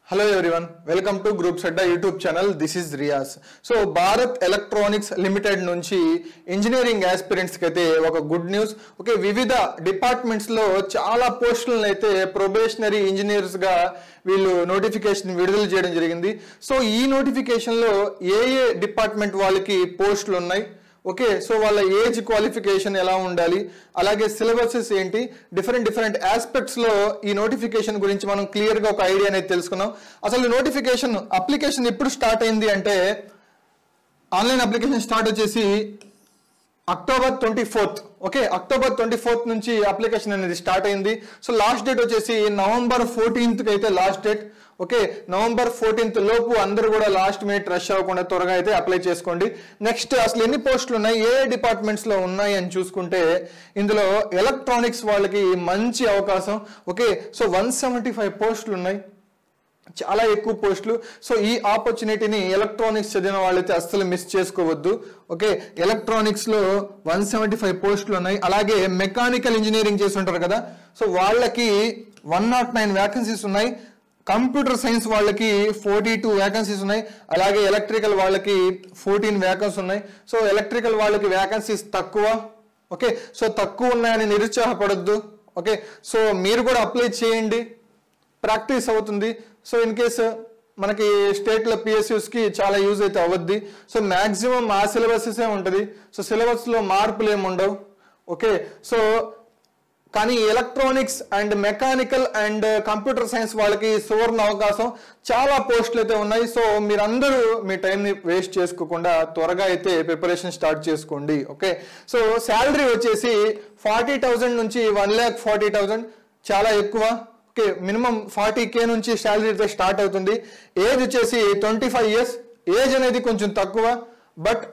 Hello everyone, welcome to Group Sedda YouTube channel. This is Riaz. So Bharat Electronics Limited నుంచి engineering aspirants కి అయితే ఒక good news. Okay, వివిధ departments లో చాలా పోస్టులను అయితే ప్రొబేషనరీ ఇంజనీర్స్ గా వీళ్ళు నోటిఫికేషన్ విడుదల చేయడం జరిగింది. సో ఈ నోటిఫికేషన్ లో ఏ డిపార్ట్మెంట్ వాళ్ళకి పోస్టులు ఉన్నాయి, ఓకే, సో వాళ్ళ ఏజ్ క్వాలిఫికేషన్ ఎలా ఉండాలి, అలాగే సిలబసెస్ ఏంటి, డిఫరెంట్ ఆస్పెక్ట్స్ లో ఈ నోటిఫికేషన్ గురించి మనం క్లియర్ గా ఒక ఐడియా అనేది తెలుసుకున్నాం. అసలు నోటిఫికేషన్ అప్లికేషన్ ఎప్పుడు స్టార్ట్ అయింది అంటే ఆన్లైన్ అప్లికేషన్ స్టార్ట్ వచ్చేసి October 24th. Okay, October 24th నుంచి అప్లికేషన్ అనేది స్టార్ట్ అయింది. సో లాస్ట్ డేట్ వచ్చేసి November 14th కి అయితే last date. Okay, November 14th లోపు అందరూ కూడా లాస్ట్ మినిట్ రష్ అవ్వకుండా త్వరగా అయితే అప్లై చేసుకోండి. నెక్స్ట్ అసలు ఎన్ని పోస్టులు ఉన్నాయి, ఏ డిపార్ట్మెంట్స్ లో ఉన్నాయి అని చూసుకుంటే ఇందులో ఎలక్ట్రానిక్స్ వాళ్ళకి మంచి అవకాశం. ఓకే, సో 175 పోస్టులు ఉన్నాయి, చాలా ఎక్కువ పోస్టులు. సో ఈ ఆపర్చునిటీని ఎలక్ట్రానిక్స్ చదివిన వాళ్ళైతే అస్సలు మిస్ చేసుకోవద్దు. ఓకే, ఎలక్ట్రానిక్స్ లో 175 పోస్టులు ఉన్నాయి. అలాగే మెకానికల్ ఇంజనీరింగ్ చేసి ఉంటారు కదా, సో వాళ్ళకి 109 వ్యాకెన్సీస్ ఉన్నాయి. కంప్యూటర్ సైన్స్ వాళ్ళకి 42 వ్యాకెన్సీస్ ఉన్నాయి. అలాగే ఎలక్ట్రికల్ వాళ్ళకి 14 వ్యాకెన్సీస్ ఉన్నాయి. సో ఎలక్ట్రికల్ వాళ్ళకి వ్యాకెన్సీస్ తక్కువ. ఓకే, సో తక్కువ ఉన్నాయని నిరుత్సాహపడద్దు. ఓకే, సో మీరు కూడా అప్లై చేయండి, ప్రాక్టీస్ అవుతుంది. సో ఇన్ కేసు మనకి స్టేట్లో పిఎస్యూస్కి చాలా యూజ్ అయితే అవ్వద్ది. సో మ్యాక్సిమం ఆ సిలబసెసే ఉంటుంది. సో సిలబస్లో మార్పులు ఏమి ఉండవు. ఓకే, సో కానీ electronics and mechanical and computer science వాళ్ళకి సువర్ణ అవకాశం, చాలా పోస్టులు అయితే ఉన్నాయి. సో మీరందరూ మీ టైంని వేస్ట్ చేసుకోకుండా త్వరగా అయితే ప్రిపరేషన్ స్టార్ట్ చేసుకోండి. ఓకే, సో శాలరీ వచ్చేసి 40,000 నుంచి 1,40,000, చాలా ఎక్కువ. ఓకే, మినిమం 40K నుంచి శాలరీ అయితే స్టార్ట్ అవుతుంది. ఏజ్ వచ్చేసి 25 years. ఏజ్ అనేది కొంచెం తక్కువ, బట్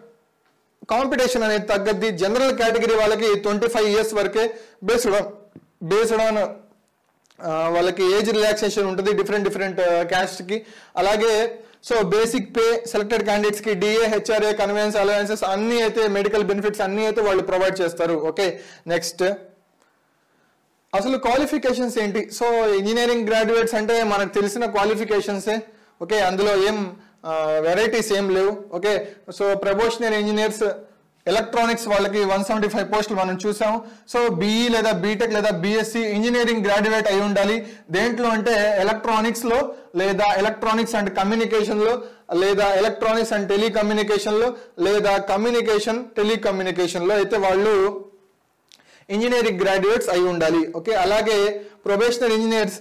కాంపిటీషన్ అనేది తగ్గద్ది. జనరల్ కేటగిరీ వాళ్ళకి 25 years వరకే. బేస్డ్ ఆన్ వాళ్ళకి ఏజ్ రిలాక్సేషన్ ఉంటుంది డిఫరెంట్ క్యాస్ట్కి. అలాగే సో బేసిక్ పే సెలెక్టెడ్ క్యాండిడేట్స్కి డిఏ, హెచ్ఆర్ఏ, కన్వెన్స్, అలవెన్సెస్ అన్నీ అయితే, మెడికల్ బెనిఫిట్స్ అన్నీ అయితే వాళ్ళు ప్రొవైడ్ చేస్తారు. ఓకే, నెక్స్ట్ అసలు క్వాలిఫికేషన్స్ ఏంటి? సో ఇంజనీరింగ్ గ్రాడ్యుయేట్స్ అంటే మనకు తెలిసిన క్వాలిఫికేషన్సే. ఓకే, అందులో ఏం వెరైటీస్ ఏం లేవు. Okay, so probationary engineers electronics వాళ్ళకి 175 పోస్టులు మనం చూసాం. సో బీఈ లేదా బీటెక్ లేదా బీఎస్సీ ఇంజనీరింగ్ గ్రాడ్యుయేట్ అయి ఉండాలి. దేంట్లో అంటే ఎలక్ట్రానిక్స్లో, లేదా ఎలక్ట్రానిక్స్ అండ్ కమ్యూనికేషన్లో, లేదా ఎలక్ట్రానిక్స్ అండ్ టెలికమ్యూనికేషన్లో, లేదా కమ్యూనికేషన్ టెలికమ్యూనికేషన్లో అయితే వాళ్ళు ఇంజనీరింగ్ గ్రాడ్యుయేట్స్ అయి ఉండాలి. ఓకే, అలాగే ప్రొబేషనరీ ఇంజనీర్స్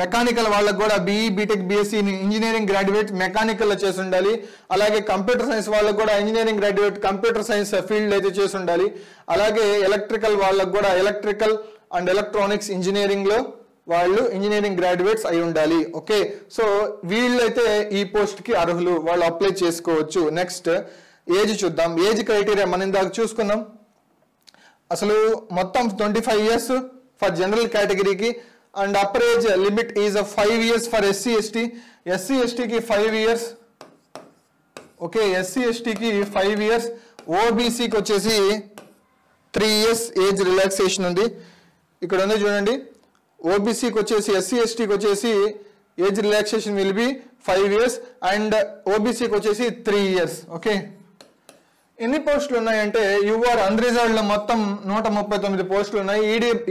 మెకానికల్ వాళ్ళకు కూడా BE, BTech, BSc engineering graduate మెకానికల్లో చేసి ఉండాలి. అలాగే కంప్యూటర్ సైన్స్ వాళ్ళకు కూడా engineering graduate computer science field అయితే చేసి ఉండాలి. అలాగే ఎలక్ట్రికల్ వాళ్ళకు కూడా ఎలక్ట్రికల్ అండ్ ఎలక్ట్రానిక్స్ ఇంజనీరింగ్లో వాళ్ళు ఇంజనీరింగ్ గ్రాడ్యుయేట్స్ అయి ఉండాలి. ఓకే, సో వీళ్ళైతే ఈ పోస్ట్కి అర్హులు, వాళ్ళు అప్లై చేసుకోవచ్చు. నెక్స్ట్ ఏజ్ చూద్దాం. ఏజ్ క్రైటీరియా మనం ఇందాక చూసుకుందాం. అసలు మొత్తం 25 years ఫర్ జనరల్ కేటగిరీకి, and upper age limit is 5 years for SC ST. SC ఎస్టీకి 5 years. ఓకే, ఎస్సీ ఎస్టీకి 5 years. ఓబీసీకి వచ్చేసి 3 years ఏజ్ రిలాక్సేషన్ ఉంది. ఇక్కడ ఉంది చూడండి, ఓబీసీకి వచ్చేసి, ఎస్సీ ఎస్టీకి వచ్చేసి age relaxation will be 5 years and ఓబీసీకి వచ్చేసి 3 years. ఓకే, ఎన్ని పోస్టులు ఉన్నాయంటే యూఆర్ అన్రిజర్వ్డ్ లో మొత్తం 139 పోస్టులు ఉన్నాయి.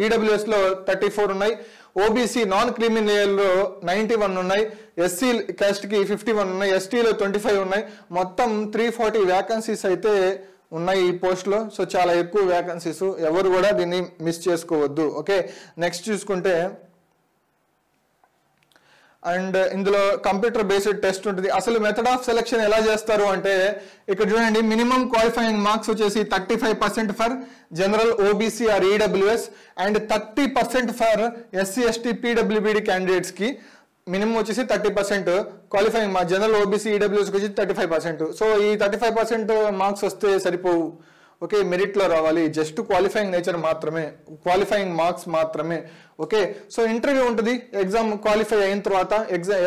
ఈడబ్ల్యూఎస్ లో 34 ఉన్నాయి. ఓబీసీ నాన్ క్రిమినల్ లో 91 ఉన్నాయి. ఎస్సీ కాస్ట్ కి 51 ఉన్నాయి. ఎస్టీలో 25 ఉన్నాయి. మొత్తం 340 వ్యాకెన్సీస్ అయితే ఉన్నాయి ఈ పోస్ట్ లో. సో చాలా ఎక్కువ వ్యాకెన్సీస్, ఎవరు కూడా దీన్ని మిస్ చేసుకోవద్దు. ఓకే, నెక్స్ట్ చూసుకుంటే అండ్ ఇందులో కంప్యూటర్ బేస్డ్ టెస్ట్ ఉంటుంది. అసలు మెథడ్ ఆఫ్ సెలెక్షన్ ఎలా చేస్తారు అంటే ఇక్కడ చూడండి, మినిమం క్వాలిఫైయింగ్ మార్క్స్ వచ్చేసి 35% for general, OBC or EWS and 30% for SC ST పీడబ్ల్యూబీడీ క్యాండిడేట్స్ కి. మినిమం వచ్చేసి 30% క్వాలిఫైయింగ్ మార్క్స్, జనరల్, ఓబీసీ, ఈడబ్ల్యూఎస్కి వచ్చి 35%. సో ఈ 35% మార్క్స్ వస్తే సరిపోవు. ఓకే, మెరిట్లో రావాలి, జస్ట్ క్వాలిఫైయింగ్ నేచర్ మాత్రమే, క్వాలిఫైయింగ్ మార్క్స్ మాత్రమే. ఓకే, సో ఇంటర్వ్యూ ఉంటుంది. ఎగ్జామ్ క్వాలిఫై అయిన తర్వాత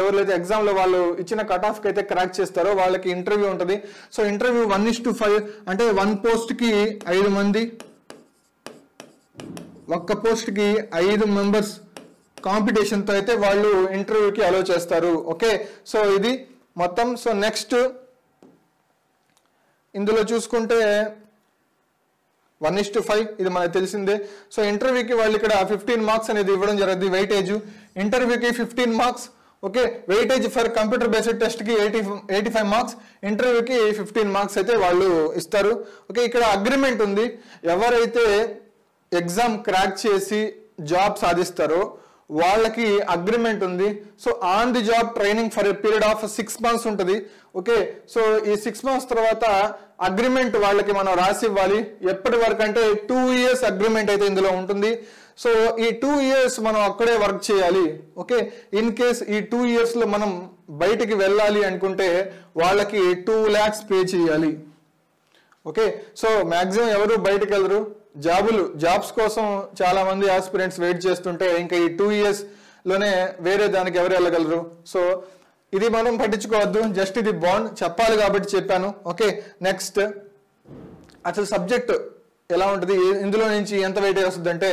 ఎవరైతే ఎగ్జామ్లో వాళ్ళు ఇచ్చిన కట్ ఆఫ్కి అయితే క్రాక్ చేస్తారో వాళ్ళకి ఇంటర్వ్యూ ఉంటుంది. సో ఇంటర్వ్యూ 1:5 అంటే 1 పోస్ట్కి 5 మంది, ఒక్క పోస్ట్కి 5 మెంబర్స్ కాంపిటీషన్తో అయితే వాళ్ళు ఇంటర్వ్యూకి అలో చేస్తారు. ఓకే, సో ఇది మొత్తం. సో నెక్స్ట్ ఇందులో చూసుకుంటే 1:5 ఇది మనకు తెలిసిందే. సో ఇంటర్వ్యూకి వాళ్ళు ఇక్కడ 15 మార్క్స్ అనేది ఇవ్వడం జరుగుతుంది. వెయిటేజ్ ఇంటర్వ్యూకి 15 marks. Okay, weightage for computer based టెస్ట్కి 85 మార్క్స్, ఇంటర్వ్యూకి 15 మార్క్స్ అయితే వాళ్ళు ఇస్తారు. ఓకే, ఇక్కడ అగ్రిమెంట్ ఉంది. ఎవరైతే ఎగ్జామ్ క్రాక్ చేసి జాబ్ సాధిస్తారో వాళ్ళకి అగ్రిమెంట్ ఉంది. So on the job training for a period of 6 months ఉంటుంది. ఓకే, సో ఈ 6 months తర్వాత అగ్రిమెంట్ వాళ్ళకి మనం రాసి ఇవ్వాలి. ఎప్పటి వరకు అంటే 2 years అగ్రిమెంట్ అయితే ఇందులో ఉంటుంది. సో ఈ 2 years మనం అక్కడే వర్క్ చేయాలి. ఓకే, ఇన్ కేస్ ఈ 2 years లో మనం బయటికి వెళ్ళాలి అనుకుంటే వాళ్ళకి 2 lakhs పే చేయాలి. ఓకే, సో మ్యాక్సిమం ఎవరు బయటకు వెళ్ళరు. జాబ్స్ కోసం చాలా మంది ఆస్పిరెంట్స్ వెయిట్ చేస్తుంటే ఇంకా ఈ 2 years లోనే వేరే దానికి ఎవరు వెళ్ళగలరు. సో ఇది మనం పట్టించుకోవద్దు, జస్ట్ ఇది బాండ్ చెప్పాలి కాబట్టి చెప్పాను. ఓకే, నెక్స్ట్ అసలు సబ్జెక్ట్ ఎలా ఉంటుంది, ఇందులో నుంచి ఎంత వెయిటేజ్ వస్తుంది అంటే,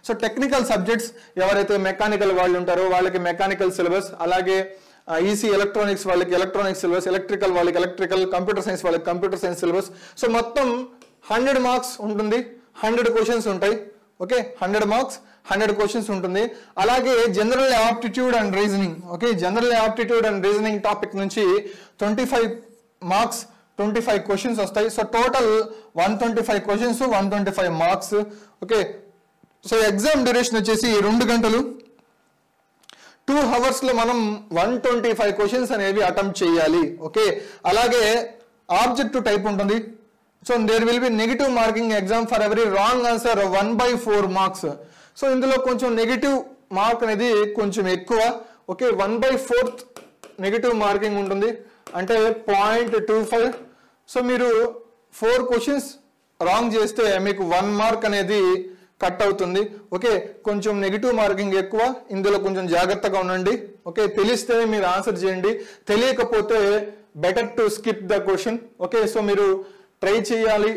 సో టెక్నికల్ సబ్జెక్ట్స్ ఎవరైతే మెకానికల్ వాళ్ళు ఉంటారో వాళ్ళకి మెకానికల్ సిలబస్, అలాగే ఈసీ ఎలక్ట్రానిక్స్ వాళ్ళకి ఎలక్ట్రానిక్స్ సిలబస్, ఎలక్ట్రికల్ వాళ్ళకి ఎలక్ట్రికల్, కంప్యూటర్ సైన్స్ వాళ్ళకి కంప్యూటర్ సైన్స్ సిలబస్. సో మొత్తం 100 మార్క్స్ ఉంటుంది, 100 క్వశ్చన్స్ ఉంటాయి. ఓకే, 100 మార్క్స్ 100 క్వశ్చన్స్ ఉంటుంది. అలాగే general aptitude and reasoning. Okay, general aptitude and reasoning topic నుంచి 25 మార్క్స్ 25 క్వశ్చన్స్ వస్తాయి. So total 125 questions 125 marks. Okay, so exam duration వచ్చేసి 2 గంటలు. 2 hours లో మనం 125 క్వశ్చన్స్ అనేవి అటెంప్ట్ చేయాలి. ఓకే, అలాగే ఆబ్జెక్టివ్ టైప్ ఉంటుంది. So there will be negative marking exam for every wrong answer 1/4 marks. So ఇందులో కొంచెం నెగిటివ్ మార్క్ అనేది కొంచెం ఎక్కువ. ఓకే, 1/4 నెగిటివ్ మార్కింగ్ ఉంటుంది, అంటే 0.25. సో మీరు 4 క్వశ్చన్స్ రాంగ్ చేస్తే మీకు 1 మార్క్ అనేది కట్ అవుతుంది. ఓకే, కొంచెం నెగిటివ్ మార్కింగ్ ఎక్కువ, ఇందులో కొంచెం జాగ్రత్తగా ఉండండి. ఓకే, తెలిస్తేనే మీరు ఆన్సర్ చేయండి, తెలియకపోతే better to skip the question. Okay, so మీరు ట్రై చేయాలి,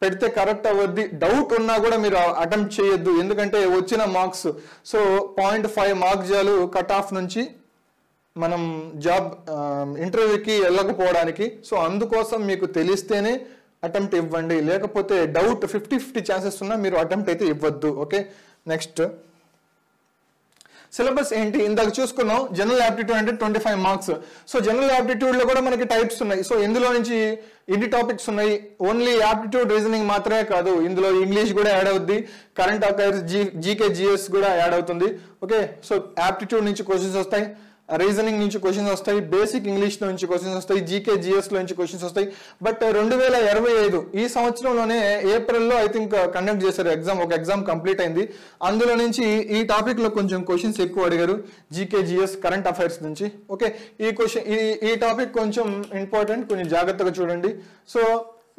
పెడితే కరెక్ట్ అవ్వద్ది. డౌట్ ఉన్నా కూడా మీరు అటెంప్ట్ చేయొద్దు, ఎందుకంటే వచ్చిన మార్క్స్ సో 0.5 మార్క్స్ చాలు కట్ ఆఫ్ నుంచి మనం జాబ్ ఇంటర్వ్యూకి వెళ్ళకపోవడానికి. సో అందుకోసం మీకు తెలిస్తేనే అటెంప్ట్ ఇవ్వండి, లేకపోతే డౌట్ 50-50 ఛాన్సెస్ ఉన్నా మీరు అటెంప్ట్ అయితే ఇవ్వద్దు. ఓకే, నెక్స్ట్ సిలబస్ ఏంటి ఇందాక చూసుకున్నాం. జనరల్ యాప్టిట్యూడ్ అంటే 25 మార్క్స్. సో జనరల్ యాప్టిట్యూడ్ లో కూడా మనకి టైప్స్ ఉన్నాయి. సో ఇందులో నుంచి ఎన్ని టాపిక్స్ ఉన్నాయి, ఓన్లీ యాప్టిట్యూడ్ రీజనింగ్ మాత్రమే కాదు, ఇందులో ఇంగ్లీష్ కూడా యాడ్ అవుద్ది, కరెంట్ అఫైర్స్, జీకే జిఎస్ కూడా యాడ్ అవుతుంది. ఓకే, సో యాప్టిట్యూడ్ నుంచి క్వశ్చన్స్ వస్తాయి, రీజనింగ్ నుంచి క్వశ్చన్స్ వస్తాయి, బేసిక్ ఇంగ్లీష్ నుంచి క్వశ్చన్స్ వస్తాయి, జీకే జిఎస్ లో నుంచి క్వశ్చన్స్ వస్తాయి. బట్ 2025 ఈ సంవత్సరంలోనే ఏప్రిల్లో ఐ థింక్ కండక్ట్ చేశారు ఎగ్జామ్, ఒక ఎగ్జామ్ కంప్లీట్ అయింది. అందులో నుంచి ఈ టాపిక్ లో కొంచెం క్వశ్చన్స్ ఎక్కువ అడిగారు, జీకే జిఎస్ కరెంట్ అఫైర్స్ నుంచి. ఓకే, ఈ టాపిక్ కొంచెం ఇంపార్టెంట్, కొంచెం జాగ్రత్తగా చూడండి. సో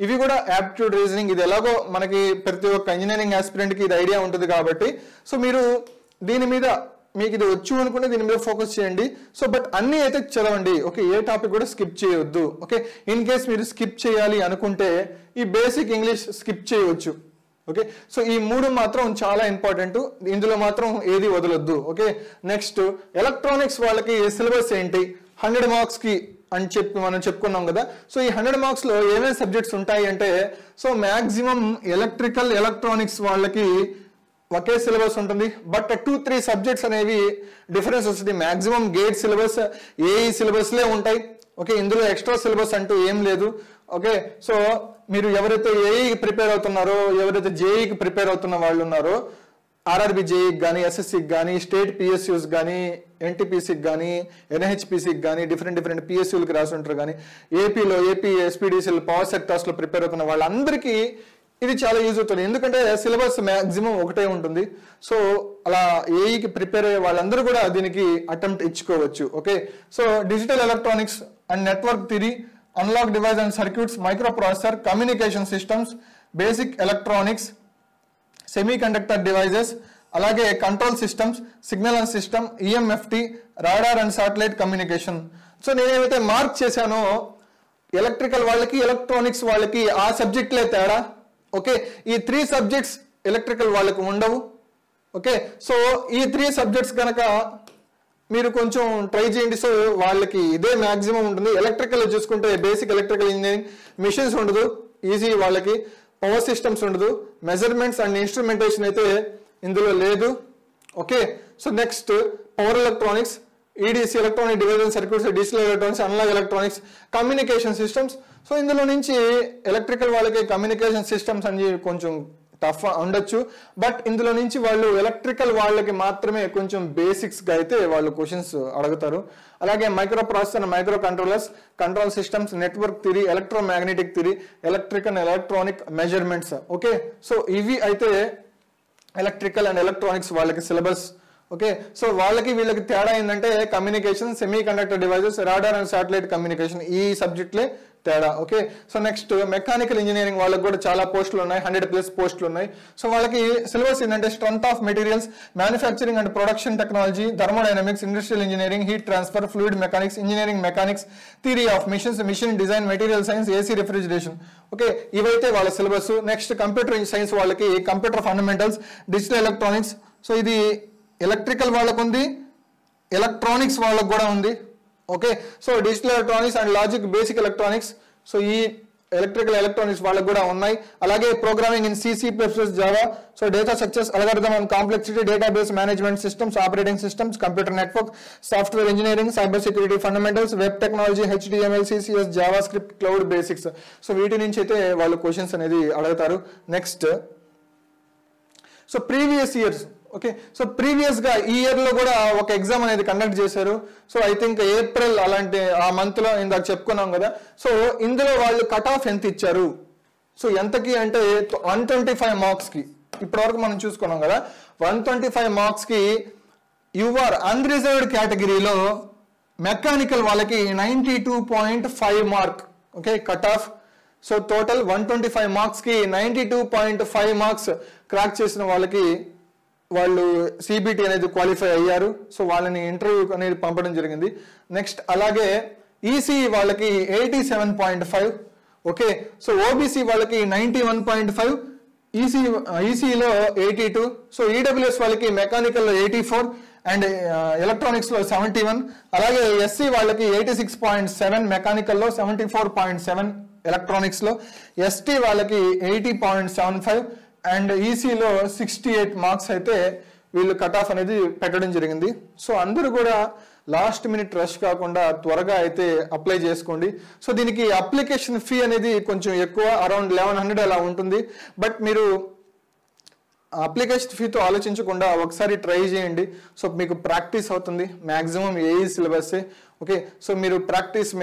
ఇవి కూడా యాప్టిట్యూడ్ రీజనింగ్, ఇది ఎలాగో మనకి ప్రతి ఒక్క ఇంజనీరింగ్ ఆస్పిరెంట్ కి ఇది ఐడియా ఉంటుంది కాబట్టి, సో మీరు దీని మీద మీకు ఇది వచ్చు అనుకుంటే దీని మీద ఫోకస్ చేయండి. సో బట్ అన్ని అయితే చదవండి. ఓకే, ఏ టాపిక్ కూడా స్కిప్ చేయొద్దు. ఓకే, ఇన్ కేస్ మీరు స్కిప్ చేయాలి అనుకుంటే ఈ బేసిక్ ఇంగ్లీష్ స్కిప్ చేయవచ్చు. ఓకే, సో ఈ 3 మాత్రం చాలా ఇంపార్టెంట్, ఇందులో మాత్రం ఏది వదలొద్దు. ఓకే, నెక్స్ట్ ఎలక్ట్రానిక్స్ వాళ్ళకి సిలబస్ ఏంటి, 100 మార్క్స్ కి అని చెప్పి మనం చెప్పుకున్నాం కదా. సో ఈ 100 మార్క్స్ లో ఏమేమి సబ్జెక్ట్స్ ఉంటాయి అంటే, సో మాక్సిమం ఎలక్ట్రికల్ ఎలక్ట్రానిక్స్ వాళ్ళకి ఒకే సిలబస్ ఉంటుంది, బట్ 2-3 సబ్జెక్ట్స్ అనేవి డిఫరెన్స్ వస్తుంది. మాక్సిమం గేట్ సిలబస్, ఏఈ సిలబస్లే ఉంటాయి. ఓకే, ఇందులో ఎక్స్ట్రా సిలబస్ అంటూ ఏం లేదు. ఓకే, సో మీరు ఎవరైతే ఏఈకి ప్రిపేర్ అవుతున్నారో, ఎవరైతే జేఈకి ప్రిపేర్ అవుతున్న వాళ్ళు ఉన్నారో, ఆర్ఆర్బి జేఈకి కానీ, ఎస్ఎస్సికి కానీ, స్టేట్ పిఎస్యూస్ కానీ, ఎన్టీపీసీకి కానీ, ఎన్హెచ్పిసికి కానీ, డిఫరెంట్ పిఎస్యూలకి రాసి ఉంటారు కానీ, ఏపీ ఎస్పీడీసీలు పవర్ సెక్టార్స్లో ప్రిపేర్ అవుతున్న వాళ్ళందరికీ ఇది చాలా యూజ్ అవుతుంది, ఎందుకంటే సిలబస్ మ్యాక్సిమం ఒకటే ఉంటుంది. సో అలా ఏఈకి ప్రిపేర్ అయ్యే వాళ్ళందరూ కూడా దీనికి అటెంప్ట్ ఇచ్చుకోవచ్చు. Okay, so digital electronics and network theory, analog device and circuits, microprocessor, communication systems, basic electronics, semiconductor devices, అలాగే control systems, signal and system, EMFT, radar and satellite communication. So నేనేమైతే mark చేశానో electrical వాళ్ళకి, electronics వాళ్ళకి ఆ సబ్జెక్టులే తేడా. Okay, ఈ 3 subjects electrical వాళ్ళకి ఉండవు, ఓకే, సో ఈ 3 సబ్జెక్ట్స్ కనుక మీరు కొంచెం ట్రై చేయండి. సో వాళ్ళకి ఇదే మ్యాక్సిమం ఉంటుంది. ఎలక్ట్రికల్ చూసుకుంటే బేసిక్ ఎలక్ట్రికల్ ఇంజనీరింగ్, మిషన్స్ ఉండదు ఈజీ వాళ్ళకి, పవర్ సిస్టమ్స్ ఉండదు, మెజర్మెంట్స్ అండ్ ఇన్స్ట్రుమెంటేషన్ అయితే ఇందులో లేదు. Okay, so next power electronics, EDC electronic devices circuits, digital electronics, analogue electronics, communication systems. So ఇందులో నుంచి ఎలక్ట్రికల్ వాళ్ళకి కమ్యూనికేషన్ సిస్టమ్స్ అని కొంచెం టఫ్ ఉండొచ్చు, బట్ ఇందులో నుంచి వాళ్ళు ఎలక్ట్రికల్ వాళ్ళకి మాత్రమే కొంచెం బేసిక్స్గా అయితే వాళ్ళు క్వశ్చన్స్ అడుగుతారు. అలాగే micro processor, micro controllers, control systems, network theory, electromagnetic theory, electric and electronic measurements. Okay, so ఇవి అయితే ఎలక్ట్రికల్ అండ్ ఎలక్ట్రానిక్స్ వాళ్ళకి సిలబస్. ఓకే, సో వాళ్ళకి వీళ్ళకి తేడా ఏంటంటే communication, semi conductor devices, radar and satellite communication, ఈ సబ్జెక్ట్లే తేడా. Okay, so next mechanical engineering వాళ్ళకి కూడా చాలా పోస్టులు ఉన్నాయి, 100+ పోస్టులు ఉన్నాయి. సో వాళ్ళకి సిలబస్ ఏంటంటే strength of materials, manufacturing and production technology, thermodynamics, industrial engineering, heat transfer, fluid mechanics, engineering mechanics, theory of machines, machine design, material science, AC refrigeration. Okay, ఇవైతే వాళ్ళ సిలబస్. నెక్స్ట్ కంప్యూటర్ సైన్స్ వాళ్ళకి computer fundamentals, digital electronics. So ఇది electrical వాళ్ళకు ఉంది, electronics వాళ్ళకు కూడా ఉంది. Okay, so digital electronics and logic, basic electronics. So ఈ ఎలక్ట్రికల్ ఎలక్ట్రానిక్స్ వాళ్ళకు కూడా ఉన్నాయి. అలాగే programming in C++, Java, so data structures, algorithm and complexity, database management systems, operating systems, computer network, software engineering, cyber security fundamentals, web technology, HTML, CSS, Java script, cloud basics. So వీటి నుంచి అయితే వాళ్ళు questions అనేది అడుగుతారు. Next so previous years. Okay, so ప్రీవియస్గా ఈ ఇయర్లో కూడా ఒక ఎగ్జామ్ అనేది కండక్ట్ చేశారు. సో ఐ థింక్ ఏప్రిల్ అలాంటి ఆ మంత్లో ఇందాక చెప్పుకున్నాం కదా. సో ఇందులో వాళ్ళు కట్ ఆఫ్ ఎంత ఇచ్చారు, సో ఎంతకి అంటే 125 మార్క్స్కి ఇప్పటివరకు మనం చూసుకున్నాం కదా. 125 మార్క్స్కి యువర్ అన్రిజర్వ్డ్ కేటగిరీలో మెకానికల్ వాళ్ళకి 92.5 mark. Okay, cut off. So total 125 మార్క్స్కి 92.5 మార్క్స్ క్రాక్ చేసిన వాళ్ళకి వాళ్ళు సిబిటి అనేది క్వాలిఫై అయ్యారు. సో వాళ్ళని ఇంటర్వ్యూ అనేది పంపడం జరిగింది. నెక్స్ట్ అలాగే ఈసీఈ వాళ్ళకి 87.5. ఓకే, సో ఓబీసీ వాళ్ళకి 91.5, ఈసీఈలో 82. సో ఈడబ్ల్యూఎస్ వాళ్ళకి మెకానికల్లో 84 అండ్ ఎలక్ట్రానిక్స్లో 71. అలాగే ఎస్సీ వాళ్ళకి 86.7, మెకానికల్లో 74.7, ఎలక్ట్రానిక్స్లో. ఎస్టీ వాళ్ళకి 80.75 అండ్ ఈసీలో 68 మార్క్స్ అయితే వీళ్ళు కట్ ఆఫ్ అనేది పెట్టడం జరిగింది. సో అందరూ కూడా లాస్ట్ మినిట్ రష్ కాకుండా త్వరగా అయితే అప్లై చేసుకోండి. సో దీనికి అప్లికేషన్ ఫీ అనేది కొంచెం ఎక్కువ, అరౌండ్ 1100 అలా ఉంటుంది. బట్ మీరు అప్లికేషన్ ఫీతో ఆలోచించకుండా ఒకసారి ట్రై చేయండి. సో మీకు ప్రాక్టీస్ అవుతుంది. మ్యాక్సిమం ఏఈ సిలబస్సే. ఓకే, సో మీరు ప్రాక్టీస్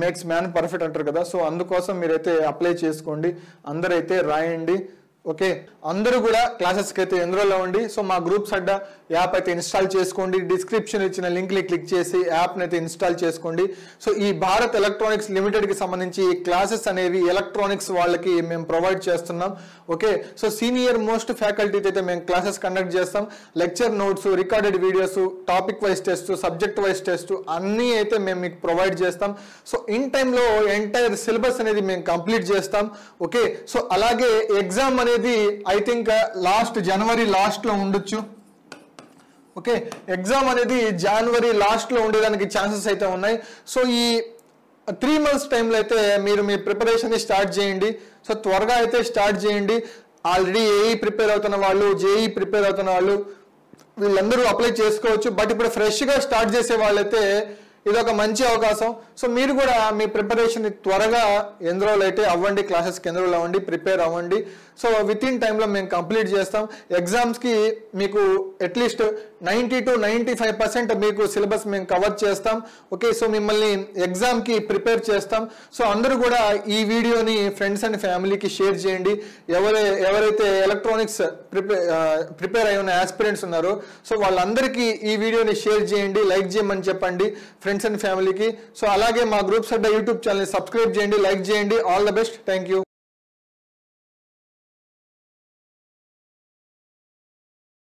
మేక్స్ మ్యాన్ పర్ఫెక్ట్ అంటారు కదా. సో అందుకోసం మీరైతే అప్లై చేసుకోండి, అందరైతే రాయండి. ఓకే, అందరూ కూడా క్లాసెస్కి అయితే ఎన్రోల్ అవ్వండి. సో మా గ్రూప్స్ అడ్డా యాప్ అయితే ఇన్స్టాల్ చేసుకోండి. డిస్క్రిప్షన్ ఇచ్చిన లింక్ని క్లిక్ చేసి యాప్ని అయితే ఇన్స్టాల్ చేసుకోండి. సో ఈ భారత్ ఎలక్ట్రానిక్స్ లిమిటెడ్కి సంబంధించి క్లాసెస్ అనేవి ఎలక్ట్రానిక్స్ వాళ్ళకి మేము ప్రొవైడ్ చేస్తున్నాం. ఓకే, సో సీనియర్ మోస్ట్ ఫ్యాకల్టీతో అయితే మేము క్లాసెస్ కండక్ట్ చేస్తాం. Lecture notes, recorded videos, topic wise test, subject wise test అన్నీ అయితే మేము మీకు ప్రొవైడ్ చేస్తాం. సో ఇన్ టైంలో ఎంటైర్ సిలబస్ అనేది మేము కంప్లీట్ చేస్తాం. ఓకే, సో అలాగే ఎగ్జామ్ అనేది ఐ థింక్ లాస్ట్ జనవరి లాస్ట్లో ఉండొచ్చు. ఓకే, ఎగ్జామ్ అనేది జనవరి లాస్ట్లో ఉండేదానికి ఛాన్సెస్ అయితే ఉన్నాయి. సో ఈ 3 months టైంలో అయితే మీరు మీ ప్రిపరేషన్ స్టార్ట్ చేయండి. సో త్వరగా అయితే స్టార్ట్ చేయండి. ఆల్రెడీ ఏఈ ప్రిపేర్ అవుతున్న వాళ్ళు, జేఈ ప్రిపేర్ అవుతున్న వాళ్ళు వీళ్ళందరూ అప్లై చేసుకోవచ్చు. బట్ ఇప్పుడు ఫ్రెష్గా స్టార్ట్ చేసే వాళ్ళైతే ఇదొక మంచి అవకాశం. సో మీరు కూడా మీ ప్రిపరేషన్ త్వరగా ఎన్రోల్ అయితే అవ్వండి, క్లాసెస్కి ఎన్రోల్ అవ్వండి, ప్రిపేర్ అవ్వండి. సో విత్ ఇన్ టైంలో మేము కంప్లీట్ చేస్తాం. ఎగ్జామ్స్కి మీకు అట్లీస్ట్ 90 to 95% మీకు సిలబస్ మేము కవర్ చేస్తాం. ఓకే, సో మిమ్మల్ని ఎగ్జామ్కి ప్రిపేర్ చేస్తాం. సో అందరూ కూడా ఈ వీడియోని ఫ్రెండ్స్ అండ్ ఫ్యామిలీకి షేర్ చేయండి. ఎవరైతే ఎలక్ట్రానిక్స్ ప్రిపేర్ అయి ఉన్న ఆస్పిరెంట్స్ ఉన్నారో సో వాళ్ళందరికీ ఈ వీడియోని షేర్ చేయండి, లైక్ చేయమని చెప్పండి ఫ్రెండ్స్ అండ్ ఫ్యామిలీకి. సో అలాగే మా గ్రూప్స్ అడ్డా యూట్యూబ్ ఛానల్ని సబ్స్క్రైబ్ చేయండి, లైక్ చేయండి. All the best. Thank you.